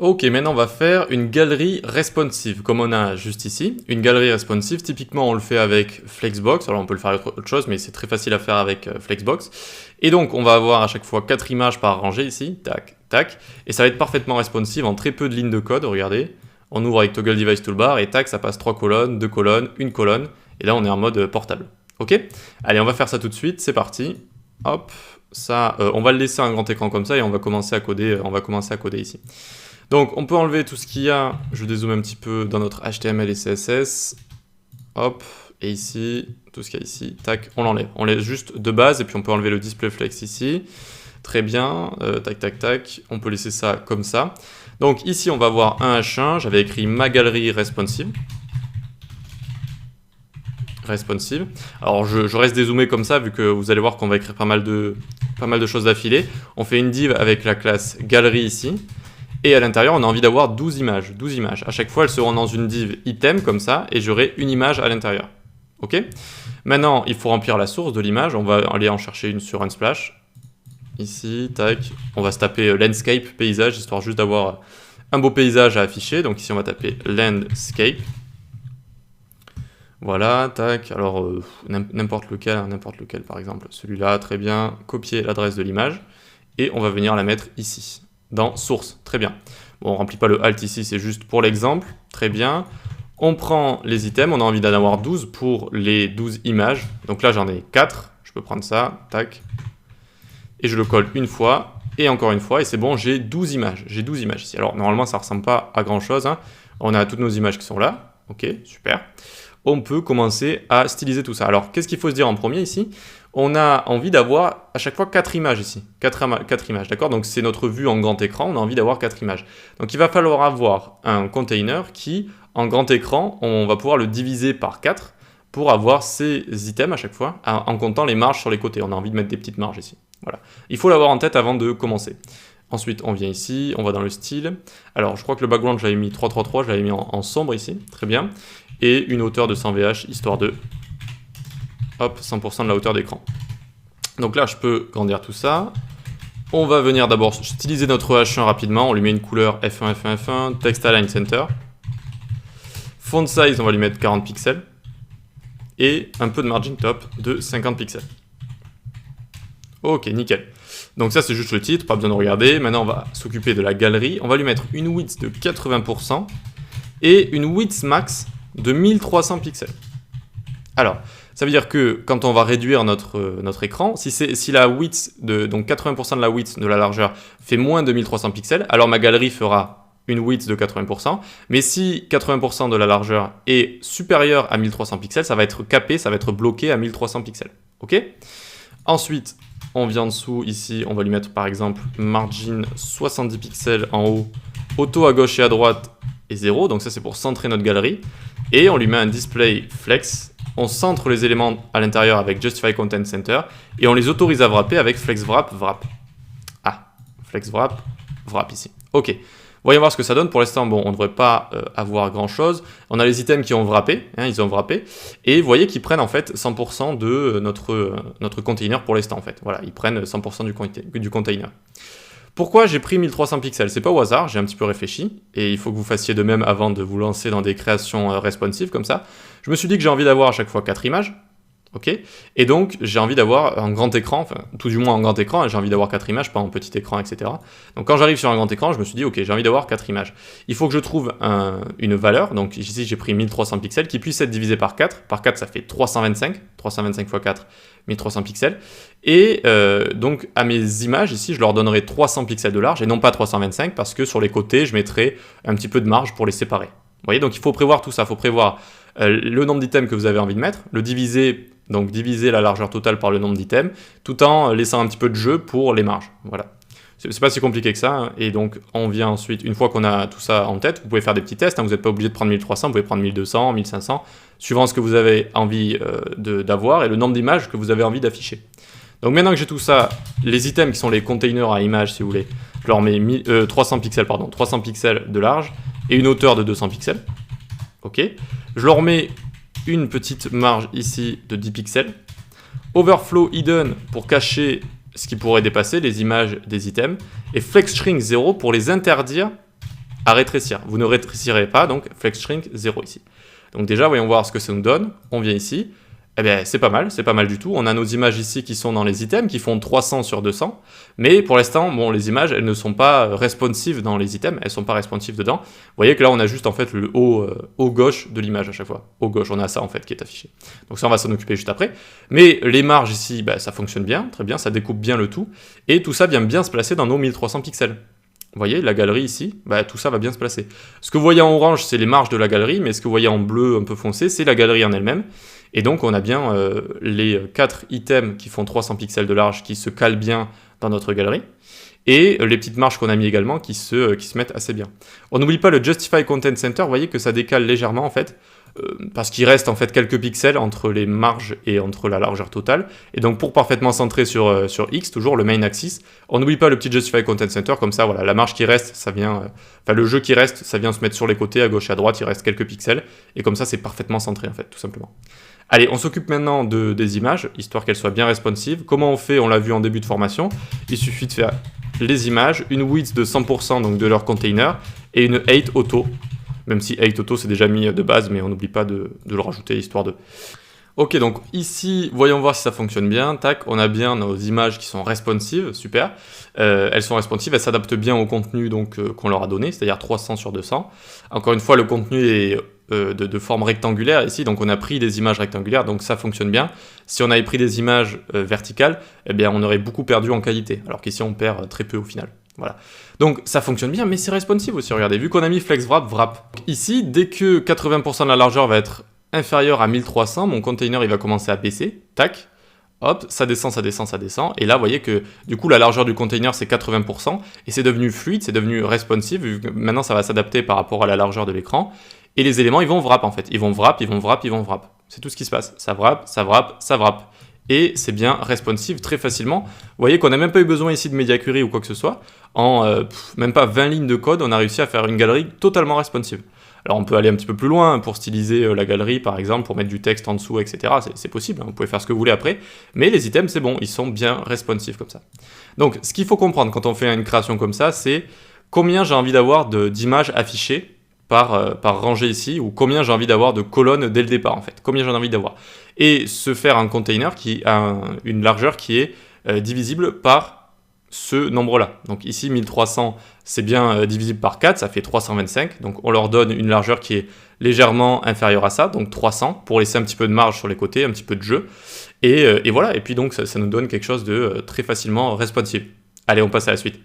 Ok, maintenant on va faire une galerie responsive, comme on a juste ici. Une galerie responsive, typiquement on le fait avec Flexbox, alors on peut le faire avec autre chose, mais c'est très facile à faire avec Flexbox. Et donc on va avoir à chaque fois 4 images par rangée ici, tac, tac, et ça va être parfaitement responsive en très peu de lignes de code, regardez. On ouvre avec Toggle Device Toolbar, et tac, ça passe 3 colonnes, 2 colonnes, 1 colonne, et là on est en mode portable. Ok? Allez, on va faire ça tout de suite, c'est parti. Hop, ça, on va le laisser un grand écran comme ça, et on va commencer à coder ici. Donc on peut enlever tout ce qu'il y a, je dézoome un petit peu dans notre HTML et CSS, hop, et ici, tout ce qu'il y a ici, tac, on l'enlève. On laisse juste de base, et puis on peut enlever le display flex ici, très bien, tac, tac, tac, on peut laisser ça comme ça. Donc ici on va avoir un H1, j'avais écrit ma galerie responsive. Alors je reste dézoomé comme ça, vu que vous allez voir qu'on va écrire pas mal de choses d'affilée. On fait une div avec la classe galerie ici. Et à l'intérieur, on a envie d'avoir 12 images. 12 images. À chaque fois, elles seront dans une div item comme ça, et j'aurai une image à l'intérieur. Ok? Maintenant, il faut remplir la source de l'image. On va aller en chercher une sur Unsplash. Ici, tac. On va se taper landscape, paysage, histoire juste d'avoir un beau paysage à afficher. Donc ici, on va taper landscape. Voilà, tac. Alors, n'importe lequel, par exemple. Celui-là, très bien. Copier l'adresse de l'image. Et on va venir la mettre ici. Dans source, très bien. Bon, on ne remplit pas le alt ici, c'est juste pour l'exemple, très bien. On prend les items, on a envie d'en avoir 12 pour les 12 images. Donc là, j'en ai 4, je peux prendre ça, tac. Et je le colle une fois, et encore une fois, et c'est bon, j'ai 12 images. J'ai 12 images ici. Alors, normalement, ça ne ressemble pas à grand-chose, hein. On a toutes nos images qui sont là, ok, super. On peut commencer à styliser tout ça. Alors, qu'est-ce qu'il faut se dire en premier ici? On a envie d'avoir à chaque fois 4 images ici. 4 images, d'accord? Donc c'est notre vue en grand écran, on a envie d'avoir 4 images. Donc il va falloir avoir un container qui, en grand écran, on va pouvoir le diviser par 4 pour avoir ces items à chaque fois, en comptant les marges sur les côtés. On a envie de mettre des petites marges ici. Voilà. Il faut l'avoir en tête avant de commencer. Ensuite, on vient ici, on va dans le style. Alors, je crois que le background, je l'avais mis 333, je l'avais mis en sombre ici, très bien. Et une hauteur de 100 VH, histoire de, hop, 100% de la hauteur d'écran. Donc là, je peux grandir tout ça. On va venir d'abord styliser notre H1 rapidement. On lui met une couleur F1, F1, F1, Text Align Center. Font size, on va lui mettre 40 pixels. Et un peu de margin top de 50 pixels. Ok, nickel. Donc ça, c'est juste le titre, pas besoin de regarder. Maintenant, on va s'occuper de la galerie. On va lui mettre une width de 80% et une width max de 1300 pixels. Alors, ça veut dire que quand on va réduire notre écran, si la width, donc 80% de la width de la largeur fait moins de 1300 pixels, alors ma galerie fera une width de 80%, mais si 80% de la largeur est supérieure à 1300 pixels, ça va être capé, ça va être bloqué à 1300 pixels. Ok? Ensuite, on vient en dessous, ici, on va lui mettre par exemple margin 70 pixels en haut, auto à gauche et à droite et 0, donc ça c'est pour centrer notre galerie, et on lui met un display flex. On centre les éléments à l'intérieur avec Justify Content Center et on les autorise à wrapper avec Flex Wrap Wrap. Ah, Flex Wrap Wrap ici. Ok. Voyons voir ce que ça donne. Pour l'instant, bon, on ne devrait pas avoir grand chose. On a les items qui ont wrappé, hein, ils ont wrappé. Et vous voyez qu'ils prennent en fait 100% de notre container pour l'instant en fait. Voilà, ils prennent 100% du container. Pourquoi j'ai pris 1300 pixels? C'est pas au hasard, j'ai un petit peu réfléchi, et il faut que vous fassiez de même avant de vous lancer dans des créations responsives comme ça. Je me suis dit que j'ai envie d'avoir à chaque fois 4 images, ok? Et donc j'ai envie d'avoir un grand écran, enfin tout du moins en grand écran, j'ai envie d'avoir 4 images, pas en petit écran, etc. Donc quand j'arrive sur un grand écran, je me suis dit ok, j'ai envie d'avoir 4 images. Il faut que je trouve une valeur, donc ici j'ai pris 1300 pixels, qui puisse être divisé par 4. Par 4 ça fait 325, 325 x 4, 1300 pixels. Et donc à mes images ici, je leur donnerai 300 pixels de large et non pas 325 parce que sur les côtés, je mettrai un petit peu de marge pour les séparer. Vous voyez, donc il faut prévoir tout ça, il faut prévoir le nombre d'items que vous avez envie de mettre, le diviser, donc diviser la largeur totale par le nombre d'items, tout en laissant un petit peu de jeu pour les marges. Voilà. C'est pas si compliqué que ça, hein. Et donc on vient ensuite, une fois qu'on a tout ça en tête, vous pouvez faire des petits tests, hein. Vous n'êtes pas obligé de prendre 1300, vous pouvez prendre 1200, 1500, suivant ce que vous avez envie d'avoir et le nombre d'images que vous avez envie d'afficher. Donc maintenant que j'ai tout ça, les items qui sont les containers à images, si vous voulez, je leur mets 300 pixels de large et une hauteur de 200 pixels. Ok. Je leur mets une petite marge ici de 10 pixels. Overflow hidden pour cacher ce qui pourrait dépasser les images des items. Et flex shrink 0 pour les interdire à rétrécir. Vous ne rétrécirez pas, donc flex shrink 0 ici. Donc déjà, voyons voir ce que ça nous donne. On vient ici. Eh bien, c'est pas mal du tout. On a nos images ici qui sont dans les items, qui font 300 sur 200. Mais pour l'instant, bon, les images, elles ne sont pas responsives dans les items. Elles sont pas responsives dedans. Vous voyez que là, on a juste en fait le haut gauche de l'image à chaque fois. Haut gauche, on a ça en fait qui est affiché. Donc ça, on va s'en occuper juste après. Mais les marges ici, bah, ça fonctionne bien, très bien. Ça découpe bien le tout. Et tout ça vient bien se placer dans nos 1300 pixels. Vous voyez, la galerie ici, bah, tout ça va bien se placer. Ce que vous voyez en orange, c'est les marges de la galerie, mais ce que vous voyez en bleu un peu foncé, c'est la galerie en elle-même. Et donc, on a bien les 4 items qui font 300 pixels de large qui se calent bien dans notre galerie. Et les petites marges qu'on a mis également qui se mettent assez bien. On n'oublie pas le Justify Content Center, vous voyez que ça décale légèrement en fait, parce qu'il reste en fait quelques pixels entre les marges et entre la largeur totale. Et donc pour parfaitement centrer sur X, toujours le main axis, on n'oublie pas le petit Justify Content Center, comme ça voilà, la marge qui reste, ça vient, le jeu qui reste, ça vient se mettre sur les côtés, à gauche et à droite, il reste quelques pixels, et comme ça c'est parfaitement centré en fait, tout simplement. Allez, on s'occupe maintenant des images, histoire qu'elles soient bien responsives. Comment on fait? On l'a vu en début de formation, il suffit de faire les images, une width de 100% donc de leur container, et une height auto, même si height auto c'est déjà mis de base, mais on n'oublie pas de le rajouter, histoire de... Ok, donc ici, voyons voir si ça fonctionne bien. Tac, on a bien nos images qui sont responsives, super. Elles sont responsives, elles s'adaptent bien au contenu donc qu'on leur a donné, c'est-à-dire 300 sur 200. Encore une fois, le contenu est de forme rectangulaire ici, donc on a pris des images rectangulaires, donc ça fonctionne bien. Si on avait pris des images verticales, eh bien on aurait beaucoup perdu en qualité, alors qu'ici on perd très peu au final. Voilà. Donc ça fonctionne bien, mais c'est responsive aussi, regardez, vu qu'on a mis flex wrap. Ici, dès que 80% de la largeur va être inférieur à 1300, mon container il va commencer à baisser, tac, hop, ça descend, et là vous voyez que du coup la largeur du container c'est 80%, et c'est devenu fluide, c'est devenu responsive, vu que maintenant ça va s'adapter par rapport à la largeur de l'écran, et les éléments ils vont wrap en fait, ils vont wrap, c'est tout ce qui se passe, ça wrap, et c'est bien responsive très facilement. Vous voyez qu'on n'a même pas eu besoin ici de media query ou quoi que ce soit, en même pas 20 lignes de code, on a réussi à faire une galerie totalement responsive. Alors on peut aller un petit peu plus loin pour styliser la galerie par exemple, pour mettre du texte en dessous, etc. C'est possible, hein, vous pouvez faire ce que vous voulez après, mais les items c'est bon, ils sont bien responsifs comme ça. Donc ce qu'il faut comprendre quand on fait une création comme ça, c'est combien j'ai envie d'avoir d'images affichées par rangée ici, ou combien j'ai envie d'avoir de colonnes dès le départ en fait, combien j'en ai envie d'avoir. Et se faire un container qui a une largeur qui est divisible par ce nombre-là. Donc ici, 1300, c'est bien divisible par 4, ça fait 325. Donc on leur donne une largeur qui est légèrement inférieure à ça, donc 300, pour laisser un petit peu de marge sur les côtés, un petit peu de jeu. Et voilà, et puis donc ça nous donne quelque chose de très facilement responsive. Allez, on passe à la suite.